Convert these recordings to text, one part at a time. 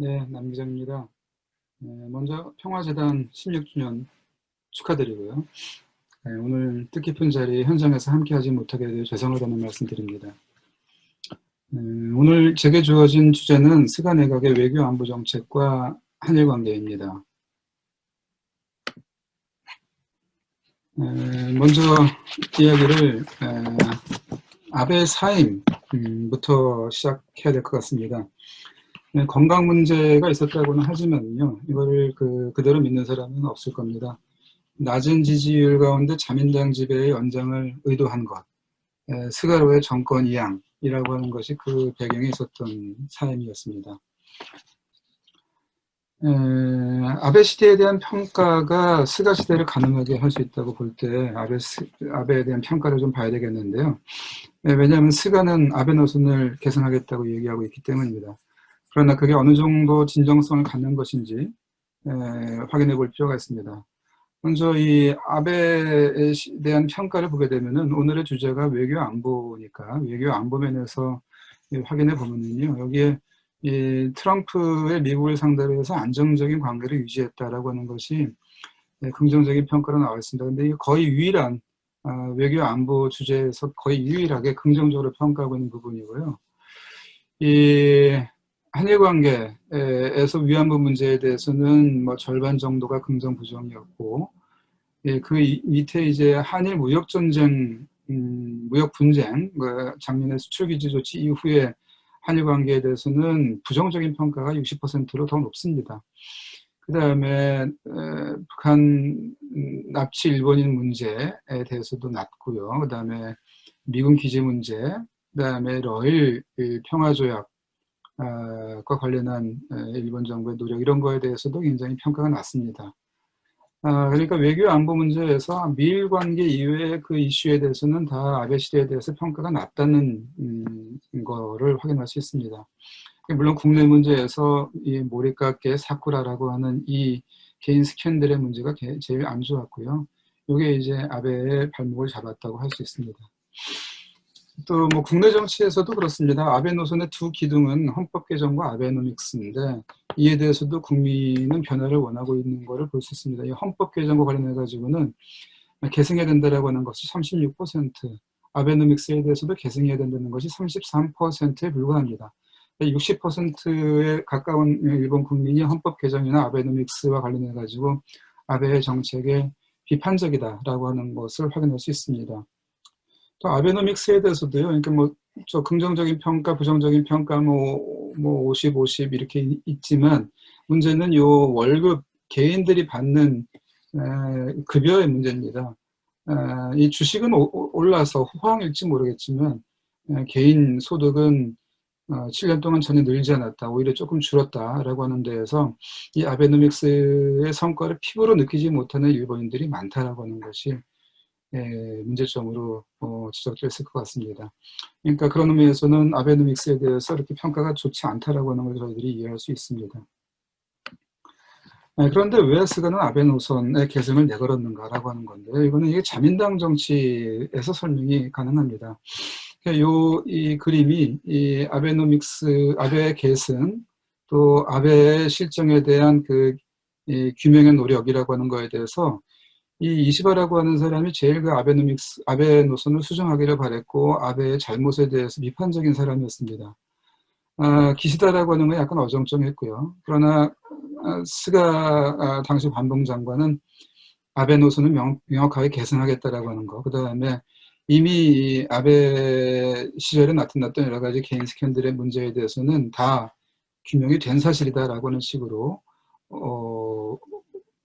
네, 남기정입니다. 먼저 평화재단 16주년 축하드리고요. 오늘 뜻깊은 자리 현장에서 함께하지 못하게 되어 죄송하다는 말씀드립니다. 오늘 제게 주어진 주제는 스가 내각의 외교 안보 정책과 한일 관계입니다. 먼저 이야기를 아베 사임부터 시작해야 될 것 같습니다. 건강 문제가 있었다고는 하지만요, 이거를 그대로 믿는 사람은 없을 겁니다. 낮은 지지율 가운데 자민당 지배의 연장을 의도한 것, 스가로의 정권 이양이라고 하는 것이 그 배경에 있었던 사임이었습니다. 아베 시대에 대한 평가가 스가 시대를 가능하게 할 수 있다고 볼 때 아베에 대한 평가를 좀 봐야 되겠는데요. 왜냐하면 스가는 아베 노선을 계승하겠다고 얘기하고 있기 때문입니다. 그러나 그게 어느 정도 진정성을 갖는 것인지 확인해 볼 필요가 있습니다. 먼저 이 아베에 대한 평가를 보게 되면은 오늘의 주제가 외교 안보니까 외교 안보 면에서 확인해 보면은요, 여기에 이 트럼프의 미국을 상대로 해서 안정적인 관계를 유지했다라고 하는 것이 긍정적인 평가로 나와 있습니다. 근데 이게 거의 유일한 외교 안보 주제에서 거의 유일하게 긍정적으로 평가하고 있는 부분이고요. 이 한일 관계에서 위안부 문제에 대해서는 뭐 절반 정도가 긍정 부정이었고, 그 밑에 이제 한일 무역 전쟁, 무역 분쟁, 작년에 수출 규제 조치 이후에 한일 관계에 대해서는 부정적인 평가가 60%로 더 높습니다. 그 다음에 북한 납치 일본인 문제에 대해서도 낮고요. 그 다음에 미군 기지 문제, 그 다음에 러일 평화조약 과 관련한 일본 정부의 노력, 이런 거에 대해서도 굉장히 평가가 낮습니다. 그러니까 외교 안보 문제에서 미일 관계 이외의 그 이슈에 대해서는 다 아베 시대에 대해서 평가가 낮다는 거를 확인할 수 있습니다. 물론 국내 문제에서 이 모리카케 사쿠라라고 하는 이 개인 스캔들의 문제가 제일 안 좋았고요. 이게 이제 아베의 발목을 잡았다고 할 수 있습니다. 또 뭐 국내 정치에서도 그렇습니다. 아베 노선의 두 기둥은 헌법 개정과 아베노믹스인데, 이에 대해서도 국민은 변화를 원하고 있는 것을 볼 수 있습니다. 이 헌법 개정과 관련해 가지고는 계승해야 된다라고 하는 것이 36%, 아베노믹스에 대해서도 계승해야 된다는 것이 33%에 불과합니다. 60%에 가까운 일본 국민이 헌법 개정이나 아베노믹스와 관련해 가지고 아베의 정책에 비판적이다라고 하는 것을 확인할 수 있습니다. 또 아베노믹스에 대해서도요, 그러니까 뭐 저 긍정적인 평가, 부정적인 평가, 뭐 50, 50 이렇게 있지만, 문제는 요 월급, 개인들이 받는 급여의 문제입니다. 이 주식은 올라서 호황일지 모르겠지만, 개인 소득은 7년 동안 전혀 늘지 않았다, 오히려 조금 줄었다라고 하는 데에서 이 아베노믹스의 성과를 피부로 느끼지 못하는 일본인들이 많다라고 하는 것이 문제점으로 지적됐을 것 같습니다. 그러니까 그런 의미에서는 아베노믹스에 대해서 이렇게 평가가 좋지 않다라고 하는 걸 저희들이 이해할 수 있습니다. 그런데 왜 스가는 아베 노선의 계승을 내걸었는가라고 하는 건데, 이거는 이게 자민당 정치에서 설명이 가능합니다. 이 그림이 이 아베노믹스, 아베 계승, 또 아베의 실정에 대한 이 규명의 노력이라고 하는 거에 대해서 이 이시바라고 하는 사람이 제일 그 아베 노선을 수정하기를 바랬고, 아베의 잘못에 대해서 비판적인 사람이었습니다. 기시다라고 하는 건 약간 어정쩡했고요. 그러나 스가 당시 관봉장관은 아베 노선을 명확하게 계승하겠다라고 하는 거, 그 다음에 이미 아베 시절에 나타났던 여러 가지 개인 스캔들의 문제에 대해서는 다 규명이 된 사실이다라고 하는 식으로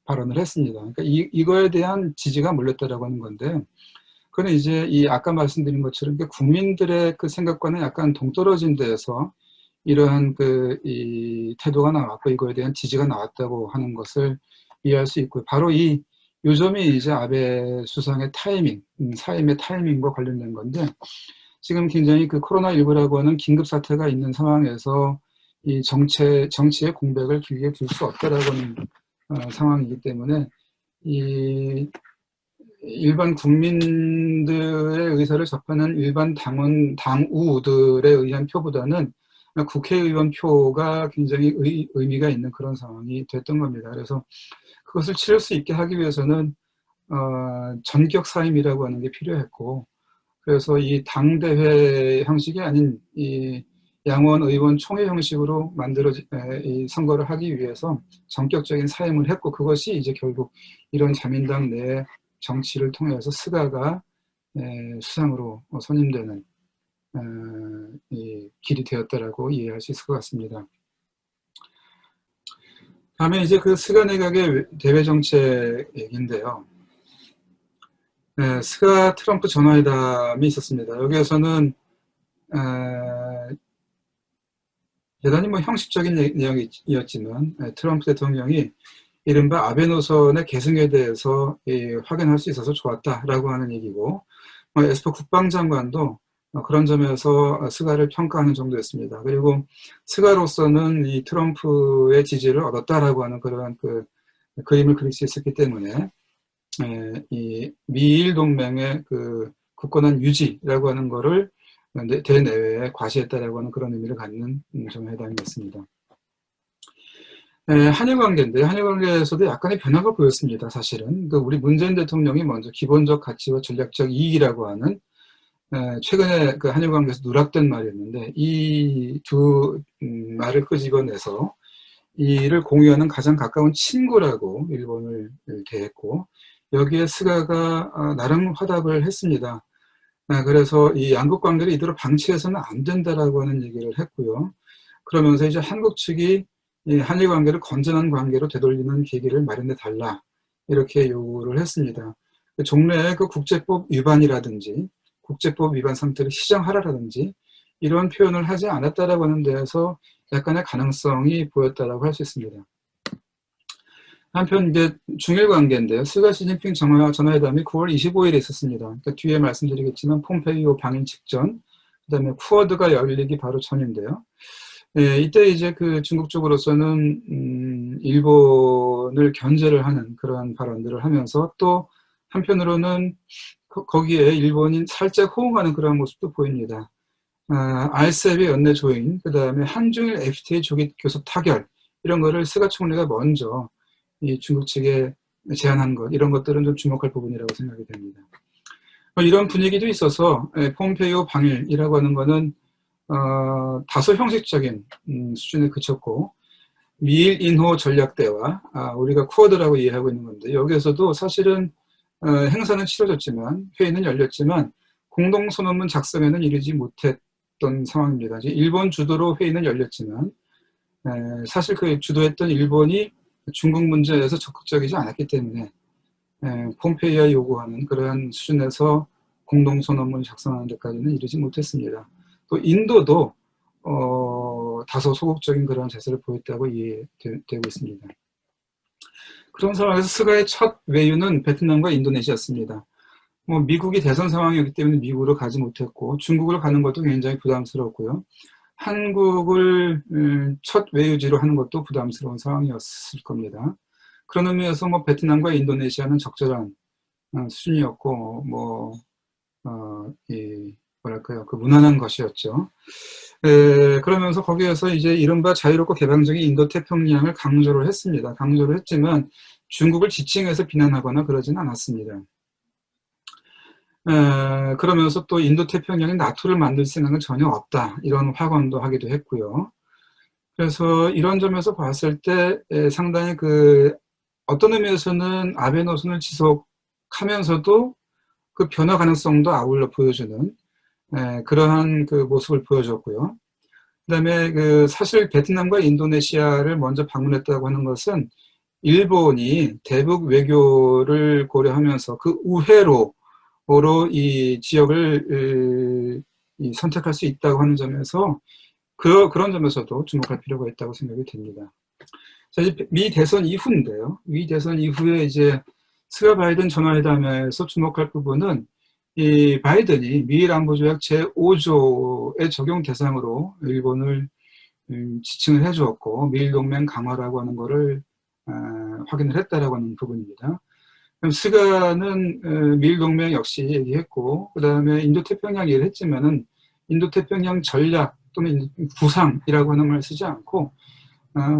발언을 했습니다. 그러니까 이거에 대한 지지가 몰렸다라고 하는 건데, 그건 이제 이 아까 말씀드린 것처럼 국민들의 그 생각과는 약간 동떨어진 데에서 이러한 이 태도가 나왔고, 이거에 대한 지지가 나왔다고 하는 것을 이해할 수 있고요. 바로 이 요점이 이제 아베 수상의 타이밍, 사임의 타이밍과 관련된 건데, 지금 굉장히 코로나19라고 하는 긴급 사태가 있는 상황에서 이 정치의 공백을 길게 둘 수 없다라고 하는 상황이기 때문에, 이 일반 국민들의 의사를 접하는 일반 당우들에 의한 표보다는 국회의원 표가 굉장히 의미가 있는 그런 상황이 됐던 겁니다. 그래서 그것을 치를 수 있게 하기 위해서는 전격 사임이라고 하는 게 필요했고, 그래서 이 당대회 형식이 아닌 이 양원 의원 총회 형식으로 만들어진 이 선거를 하기 위해서 전격적인 사임을 했고, 그것이 이제 결국 이런 자민당 내 정치를 통해서 스가가 수상으로 선임되는 이 길이 되었다라고 이해할 수 있을 것 같습니다. 다음에 이제 그 스가 내각의 대외 정책 얘기인데요. 스가 트럼프 전화회담이 있었습니다. 여기에서는 대단히 뭐 형식적인 내용이었지만 트럼프 대통령이 이른바 아베 노선의 계승에 대해서 확인할 수 있어서 좋았다라고 하는 얘기고, 에스퍼 국방장관도 그런 점에서 스가를 평가하는 정도였습니다. 그리고 스가로서는 이 트럼프의 지지를 얻었다라고 하는 그러한 그 그림을 그릴 수 있었기 때문에 이 미일 동맹의 그 굳건한 유지라고 하는 거를 대내외에 과시했다라고 하는 그런 의미를 갖는 정회담이었습니다. 한일 관계인데, 한일 관계에서도 약간의 변화가 보였습니다. 사실은 우리 문재인 대통령이 먼저 기본적 가치와 전략적 이익이라고 하는 최근에 그 한일 관계에서 누락된 말이었는데, 이 두 말을 끄집어내서 이를 공유하는 가장 가까운 친구라고 일본을 대했고, 여기에 스가가 나름 화답을 했습니다. 그래서 이 양국 관계를 이대로 방치해서는 안 된다라고 하는 얘기를 했고요. 그러면서 이제 한국 측이 이 한일 관계를 건전한 관계로 되돌리는 계기를 마련해 달라, 이렇게 요구를 했습니다. 종래의 그 국제법 위반이라든지 국제법 위반 상태를 시정하라라든지 이런 표현을 하지 않았다라고 하는 데에서 약간의 가능성이 보였다라고 할 수 있습니다. 한편 이제 중일 관계인데요. 스가 시진핑 전화회담이 9월 25일에 있었습니다. 그러니까 뒤에 말씀드리겠지만 폼페이오 방인 직전, 그다음에 쿼드가 열리기 바로 전인데요. 이때 이제 그 중국 쪽으로서는 일본을 견제를 하는 그러한 발언들을 하면서, 또 한편으로는 거기에 일본이 살짝 호응하는 그런 모습도 보입니다. RCEP의 연내 조인, 그 다음에 한중일 FTA 조기 교섭 타결, 이런 거를 스가 총리가 먼저 이 중국 측에 제안한 것, 이런 것들은 좀 주목할 부분이라고 생각이 됩니다. 이런 분위기도 있어서 폼페이오 방일이라고 하는 거는 다소 형식적인 수준에 그쳤고, 미일 인호 전략대화, 우리가 쿼드라고 이해하고 있는 건데, 여기에서도 사실은 행사는 치러졌지만, 회의는 열렸지만 공동선언문 작성에는 이르지 못했던 상황입니다. 일본 주도로 회의는 열렸지만 사실 그 주도했던 일본이 중국 문제에서 적극적이지 않았기 때문에 폼페이오가 요구하는 그러한 수준에서 공동선언문을 작성하는 데까지는 이르지 못했습니다. 또 인도도 다소 소극적인 그런 자세를 보였다고 이해되고 있습니다. 그런 상황에서 스가의 첫 외유는 베트남과 인도네시아였습니다. 미국이 대선 상황이었기 때문에 미국으로 가지 못했고, 중국으로 가는 것도 굉장히 부담스럽고요. 한국을 첫 외유지로 하는 것도 부담스러운 상황이었을 겁니다. 그런 의미에서 베트남과 인도네시아는 적절한 수준이었고, 뭐랄까요, 그 무난한 것이었죠. 그러면서 거기에서 이제 이른바 자유롭고 개방적인 인도태평양을 강조를 했습니다. 강조를 했지만 중국을 지칭해서 비난하거나 그러진 않았습니다. 그러면서 또 인도태평양에 나토를 만들 생각은 전혀 없다, 이런 확언도 하기도 했고요. 그래서 이런 점에서 봤을 때 상당히 어떤 의미에서는 아베 노선을 지속하면서도 그 변화 가능성도 아울러 보여주는 그러한 그 모습을 보여줬고요. 그다음에 사실 베트남과 인도네시아를 먼저 방문했다고 하는 것은 일본이 대북 외교를 고려하면서 그 우회로 이 지역을 선택할 수 있다고 하는 점에서 그런 점에서도 주목할 필요가 있다고 생각이 됩니다. 자, 이제 미 대선 이후인데요. 미 대선 이후에 이제 스가 바이든 전화회담에서 주목할 부분은 이 바이든이 미일 안보조약 제5조의 적용 대상으로 일본을 지칭을 해주었고, 미일 동맹 강화라고 하는 거를 확인을 했다라고 하는 부분입니다. 스가는 미일 동맹 역시 얘기했고, 그 다음에 인도태평양 얘기를 했지만은 인도태평양 전략 또는 구상이라고 하는 말을 쓰지 않고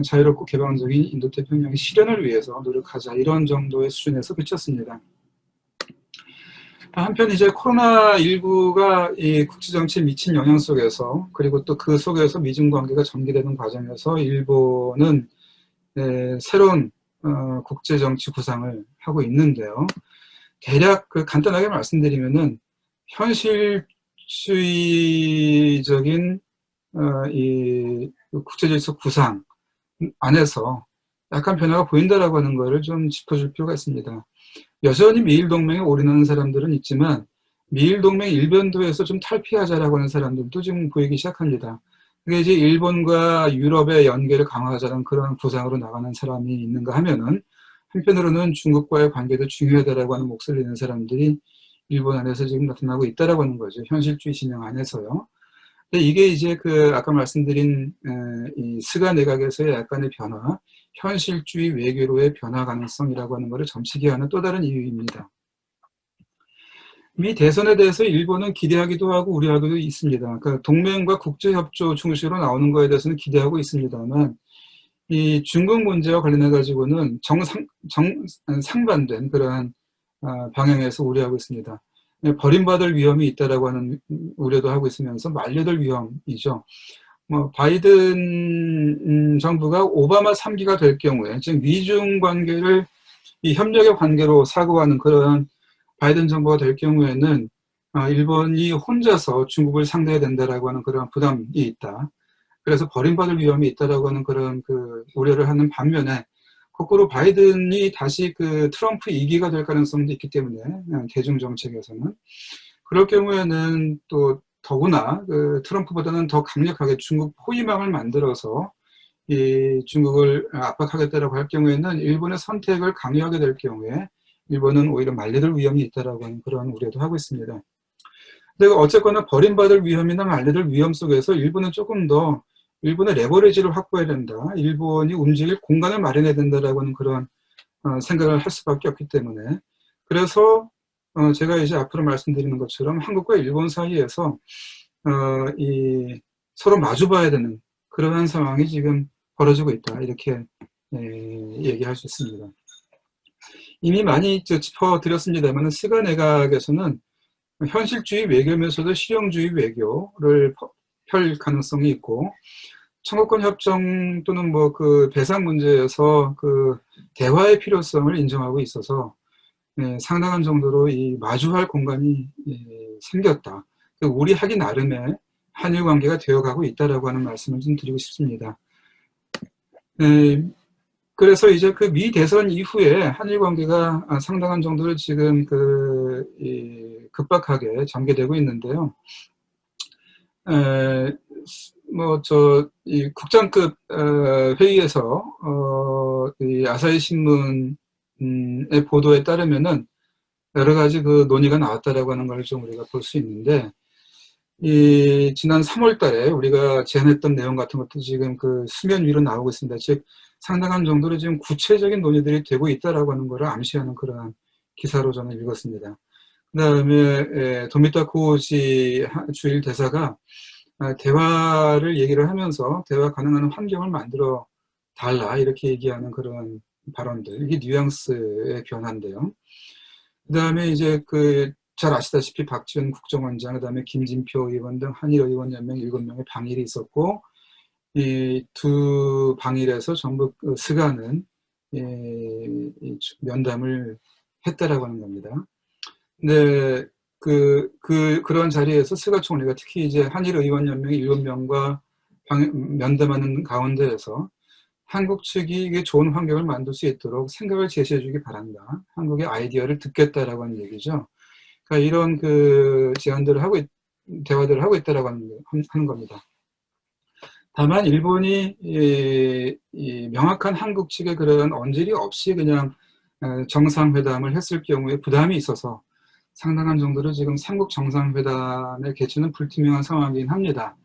자유롭고 개방적인 인도태평양의 실현을 위해서 노력하자, 이런 정도의 수준에서 그쳤습니다. 한편 이제 코로나19가 이 국제정치에 미친 영향 속에서, 그리고 또 그 속에서 미중 관계가 전개되는 과정에서 일본은 새로운 국제정치 구상을 하고 있는데요. 대략 간단하게 말씀드리면은 현실주의적인 이 국제질서 구상 안에서 약간 변화가 보인다라고 하는 것을 좀 짚어줄 필요가 있습니다. 여전히 미일동맹에 올인하는 사람들은 있지만 미일동맹 일변도에서 좀 탈피하자라고 하는 사람들도 지금 보이기 시작합니다. 그게 이제 일본과 유럽의 연계를 강화하자는 그런 구상으로 나가는 사람이 있는가 하면은, 한편으로는 중국과의 관계도 중요하다라고 하는 목소리를 내는 사람들이 일본 안에서 지금 나타나고 있다라고 하는 거죠. 현실주의 진영 안에서요. 근데 이게 이제 아까 말씀드린 이 스가 내각에서의 약간의 변화, 현실주의 외교로의 변화 가능성이라고 하는 것을 점치게 하는 또 다른 이유입니다. 미 대선에 대해서 일본은 기대하기도 하고 우려하기도 있습니다. 그러니까 동맹과 국제협조 중심으로 나오는 것에 대해서는 기대하고 있습니다만, 이 중국 문제와 관련해 가지고는 상반된 그러한 방향에서 우려하고 있습니다. 버림받을 위험이 있다라고 하는 우려도 하고 있으면서 만료될 위험이죠. 바이든 정부가 오바마 3기가 될 경우에, 지금 미중 관계를 이 협력의 관계로 사고하는 그런 바이든 정부가 될 경우에는 일본이 혼자서 중국을 상대해야 된다라고 하는 그런 부담이 있다. 그래서 버림받을 위험이 있다라고 하는 그런 우려를 하는 반면에, 거꾸로 바이든이 다시 트럼프 2기가 될 가능성도 있기 때문에, 대중 정책에서는 그럴 경우에는 또 더구나 트럼프보다는 더 강력하게 중국 포위망을 만들어서 이 중국을 압박하겠다라고 할 경우에는 일본의 선택을 강요하게 될 경우에 일본은 오히려 말려들 위험이 있다라고 하는 그런 우려도 하고 있습니다. 근데 어쨌거나 버림받을 위험이나 말려들 위험 속에서 일본은 조금 더 일본의 레버리지를 확보해야 된다, 일본이 움직일 공간을 마련해야 된다라고 하는 그런 생각을 할 수밖에 없기 때문에, 그래서 제가 이제 앞으로 말씀드리는 것처럼 한국과 일본 사이에서 이 서로 마주봐야 되는 그러한 상황이 지금 벌어지고 있다, 이렇게 얘기할 수 있습니다. 이미 많이 짚어드렸습니다만, 스가 내각에서는 현실주의 외교면서도 실용주의 외교를 펼 가능성이 있고, 청구권 협정 또는 배상 문제에서 대화의 필요성을 인정하고 있어서 상당한 정도로 이 마주할 공간이 생겼다. 우리 하기 나름의 한일 관계가 되어가고 있다라고 하는 말씀을 좀 드리고 싶습니다. 그래서 이제 미 대선 이후에 한일 관계가 상당한 정도로 지금 급박하게 전개되고 있는데요. 이 국장급 회의에서 이 아사히 신문의 보도에 따르면은 여러 가지 논의가 나왔다라고 하는 걸 좀 우리가 볼 수 있는데, 이 지난 3월달에 우리가 제안했던 내용 같은 것도 지금 수면 위로 나오고 있습니다. 즉 상당한 정도로 지금 구체적인 논의들이 되고 있다라고 하는 것을 암시하는 그러한 기사로 저는 읽었습니다. 그다음에 도미타 코우지 주일 대사가 대화를 얘기를 하면서 대화 가능한 환경을 만들어 달라, 이렇게 얘기하는 그런 발언들, 이게 뉘앙스의 변화인데요. 그다음에 이제 잘 아시다시피 박지원 국정원장, 그다음에 김진표 의원 등 한일의원연맹 7명의 방일이 있었고, 이 두 방일에서 전부 스가는 면담을 했다라고 하는 겁니다. 근데 그런 자리에서 스가 총리가 특히 이제 한일의원연맹 7명과 면담하는 가운데에서 한국 측이 이게 좋은 환경을 만들 수 있도록 생각을 제시해 주기 바란다, 한국의 아이디어를 듣겠다라고 하는 얘기죠. 그러니까 이런 제안들을 대화들을 하고 있다라고 하는 겁니다. 다만 일본이 이 명확한 한국 측의 그런 언질이 없이 그냥 정상회담을 했을 경우에 부담이 있어서 상당한 정도로 지금 삼국 정상회담의 개최는 불투명한 상황이긴 합니다.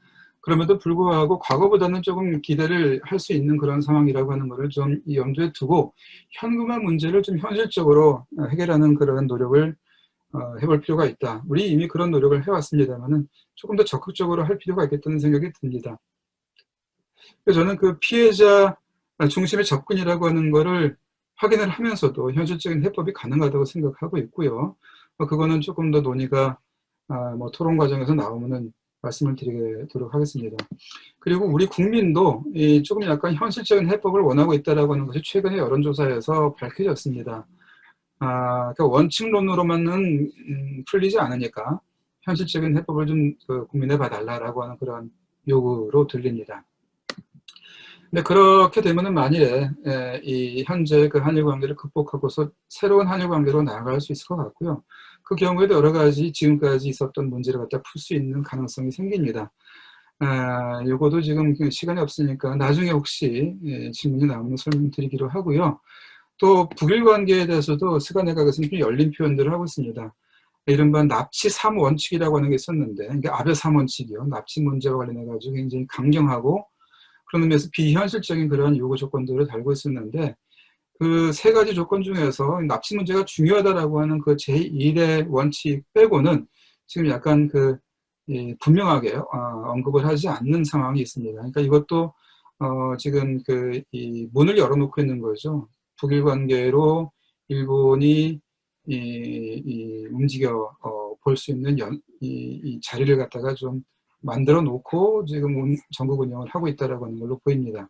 그럼에도 불구하고 과거보다는 조금 기대를 할 수 있는 그런 상황이라고 하는 것을 좀 염두에 두고 현금화 문제를 좀 현실적으로 해결하는 그런 노력을 해볼 필요가 있다. 우리 이미 그런 노력을 해왔습니다만은 조금 더 적극적으로 할 필요가 있겠다는 생각이 듭니다. 그래서 저는 그 피해자 중심의 접근이라고 하는 거를 확인을 하면서도 현실적인 해법이 가능하다고 생각하고 있고요. 그거는 조금 더 논의가 뭐 토론 과정에서 나오면은 말씀을 드리도록 하겠습니다. 그리고 우리 국민도 조금 약간 현실적인 해법을 원하고 있다라고 하는 것이 최근에 여론조사에서 밝혀졌습니다. 그러니까 원칙론으로만은 풀리지 않으니까 현실적인 해법을 좀 고민해 봐달라라고 하는 그런 요구로 들립니다. 근데 그렇게 되면은 만일에 이 현재 그 한일 관계를 극복하고서 새로운 한일 관계로 나아갈 수 있을 것 같고요. 그 경우에도 여러 가지 지금까지 있었던 문제를 갖다 풀 수 있는 가능성이 생깁니다. 요거도 지금 시간이 없으니까 나중에 혹시 질문이 나오면 설명드리기로 하고요. 또 북일 관계에 대해서도 스가 내각에서는 좀 열린 표현들을 하고 있습니다. 이른바 납치 3원칙이라고 하는 게 있었는데, 그러니까 아베 3원칙이요. 납치 문제와 관련해가지고 굉장히 강경하고 그런 의미에서 비현실적인 그런 요구 조건들을 달고 있었는데, 그 세 가지 조건 중에서 납치 문제가 중요하다라고 하는 그 제1의 원칙 빼고는 지금 약간 분명하게 언급을 하지 않는 상황이 있습니다. 그러니까 이것도 지금 이 문을 열어놓고 있는 거죠. 북일 관계로 일본이 움직여 볼 수 있는 이 자리를 갖다가 좀 만들어 놓고 지금 전국 운영을 하고 있다라고 하는 걸로 보입니다.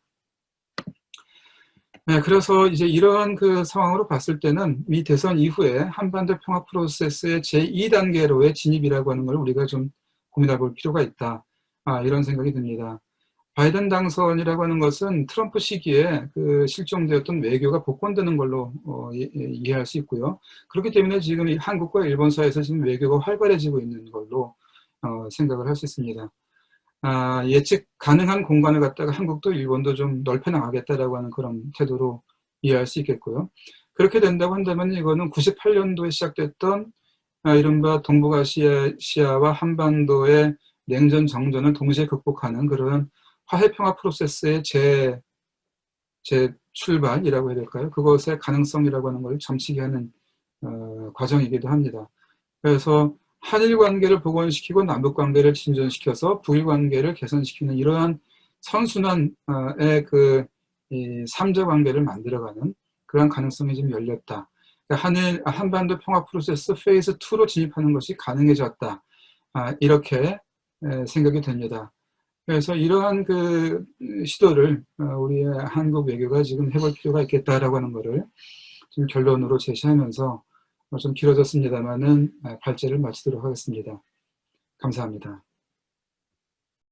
네, 그래서 이제 이러한 그 상황으로 봤을 때는 미 대선 이후에 한반도 평화 프로세스의 제2단계로의 진입이라고 하는 걸 우리가 좀 고민해 볼 필요가 있다. 이런 생각이 듭니다. 바이든 당선이라고 하는 것은 트럼프 시기에 그 실종되었던 외교가 복권되는 걸로 이해할 수 있고요. 그렇기 때문에 지금 이 한국과 일본 사이에서 지금 외교가 활발해지고 있는 걸로 생각을 할 수 있습니다. 예측 가능한 공간을 갖다가 한국도 일본도 좀 넓혀 나가겠다라고 하는 그런 태도로 이해할 수 있겠고요. 그렇게 된다고 한다면 이거는 98년도에 시작됐던 이른바 동북아시아와 한반도의 냉전 정전을 동시에 극복하는 그런 화해평화 프로세스의 재출발이라고 해야 될까요? 그것의 가능성이라고 하는 걸 점치게 하는 과정이기도 합니다. 그래서 한일 관계를 복원시키고 남북 관계를 진전시켜서 북일 관계를 개선시키는 이러한 선순환의 이 3자 관계를 만들어가는 그런 가능성이 좀 열렸다. 그러니까 한반도 평화 프로세스 페이즈 2로 진입하는 것이 가능해졌다. 이렇게 생각이 됩니다. 그래서 이러한 그 시도를 우리의 한국 외교가 지금 해볼 필요가 있겠다라고 하는 것을 좀 결론으로 제시하면서 좀 길어졌습니다만은 발제를 마치도록 하겠습니다. 감사합니다.